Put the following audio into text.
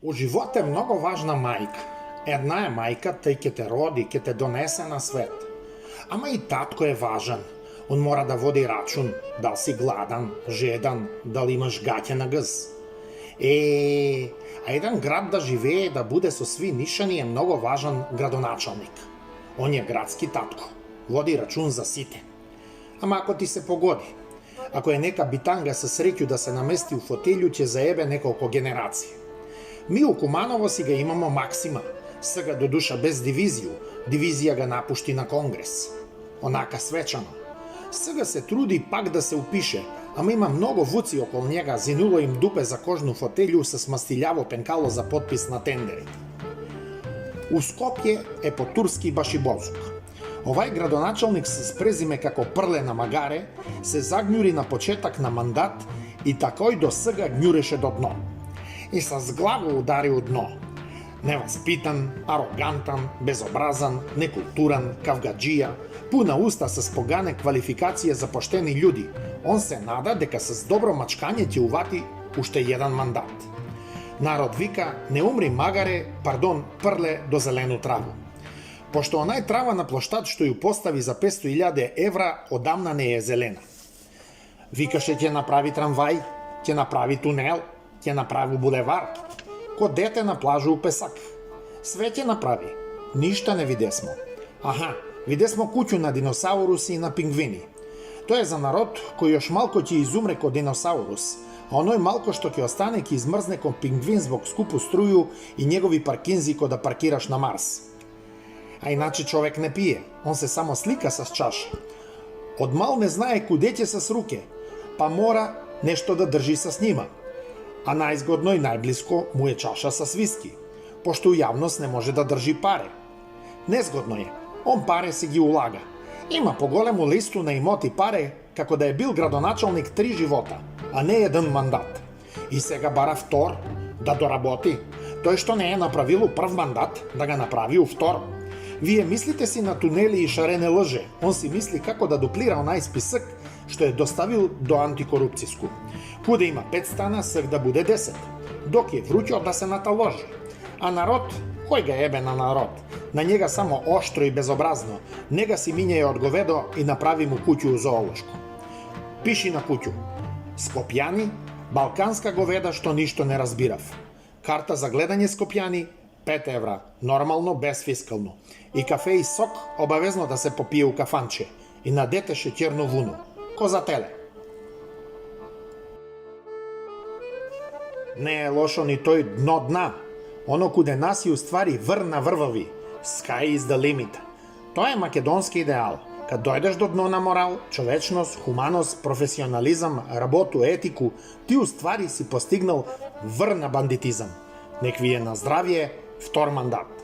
У живот е многу важна мајка. Една е мајка, тој ќе те роди, ќе те донесе на свет. Ама и татко е важен. Он мора да води рачун, дали си гладан, жедан, дали имаш гаќе на гз. А еден град да живее, да буде со сви нишани е многу важен градоначалник. Он е градски татко. Води рачун за сите. Ама ако ти се погоди, ако е нека битанга со среќу да се намести у фотелју, ќе заебе неколку генерации. Ми у Куманово си га имамо Максима, сега до душа без дивизију, дивизија га напушти на Конгрес. Онака свечано. Сега се труди пак да се упише, ама има многу вуци околу njega, зинуло им дупе за кожну фотелју со смастилјаво пенкало за подпис на тендери. У Скопје е по турски башибозук. Овај градоначалник с презиме како Прле на Магаре се загњури на почеток на мандат и такој до сега гњуреше до дно. И со зглаво удари у дно. Неваспитан, арогантан, безобразан, некултуран, кавгаджија, пуна уста с погане квалификација за поштени људи. Он се нада дека с добро мачкање ќе увати уште еден мандат. Народ вика, не умри Магаре, Прле до зелену траву. Пошто онај трава на плоштад што ја постави за 500.000 евра одамна не е зелена. Викаше ќе направи трамвај, ќе направи тунел, ќе направи булевар. Ко дете на плажа у песак. Све ќе направи. Ништа не видесмо. Видесмо куќу на диносауруси и на пингвини. Тоа е за народ кој još малко ќе изумре ко диносаурус, а оној малко што ќе остане ќе измрзне ко пингвин због скупу струју и негови паркинзи ко да паркираш на Марс. А иначе човек не пие, он се само слика с чаша. Од мал не знае куде ќе с руке, па мора нешто да држи с нима. А најзгодно и најблиско му е чаша с виски, пошто у јавност не може да држи паре. Незгодно е, он паре си ги улага. Има поголему листу на имоти паре, како да е бил градоначалник 3 живота, а не еден мандат. И сега бара втор да доработи. Тој што не е направил прв мандат, да ga направи у втор. Вие мислите си на тунели и шарене лъже, он си мисли како да дуплира онај списък што е доставил до антикорупцијску. Куде има 5 стана, сек да буде 10. Док е вруќо да се наталожи. А народ, кој га ебе на народ? На njega само оштро и безобразно, нега си минјај од говедо и направи му куќу у зоолошко. Пиши на куќу. Скопјани, балканска говеда што ништо не разбирав. Карта за гледање Скопјани, 5 евра, нормално без фискално. И кафе и сок обавезно да се попие у кафанче. И на дете шеќерно вуно. Ко за теле. Не е лошо ни тој дно дна. Оно куде нас и уствари врна врвави. Sky is the limit. Тоа е македонски идеал. Кад дојдеш до дно на морал, човечност, хуманост, професионализам, работу, етику, ти уствари си постигнал врна бандитизам. Нек ви е на здравие втор мандат.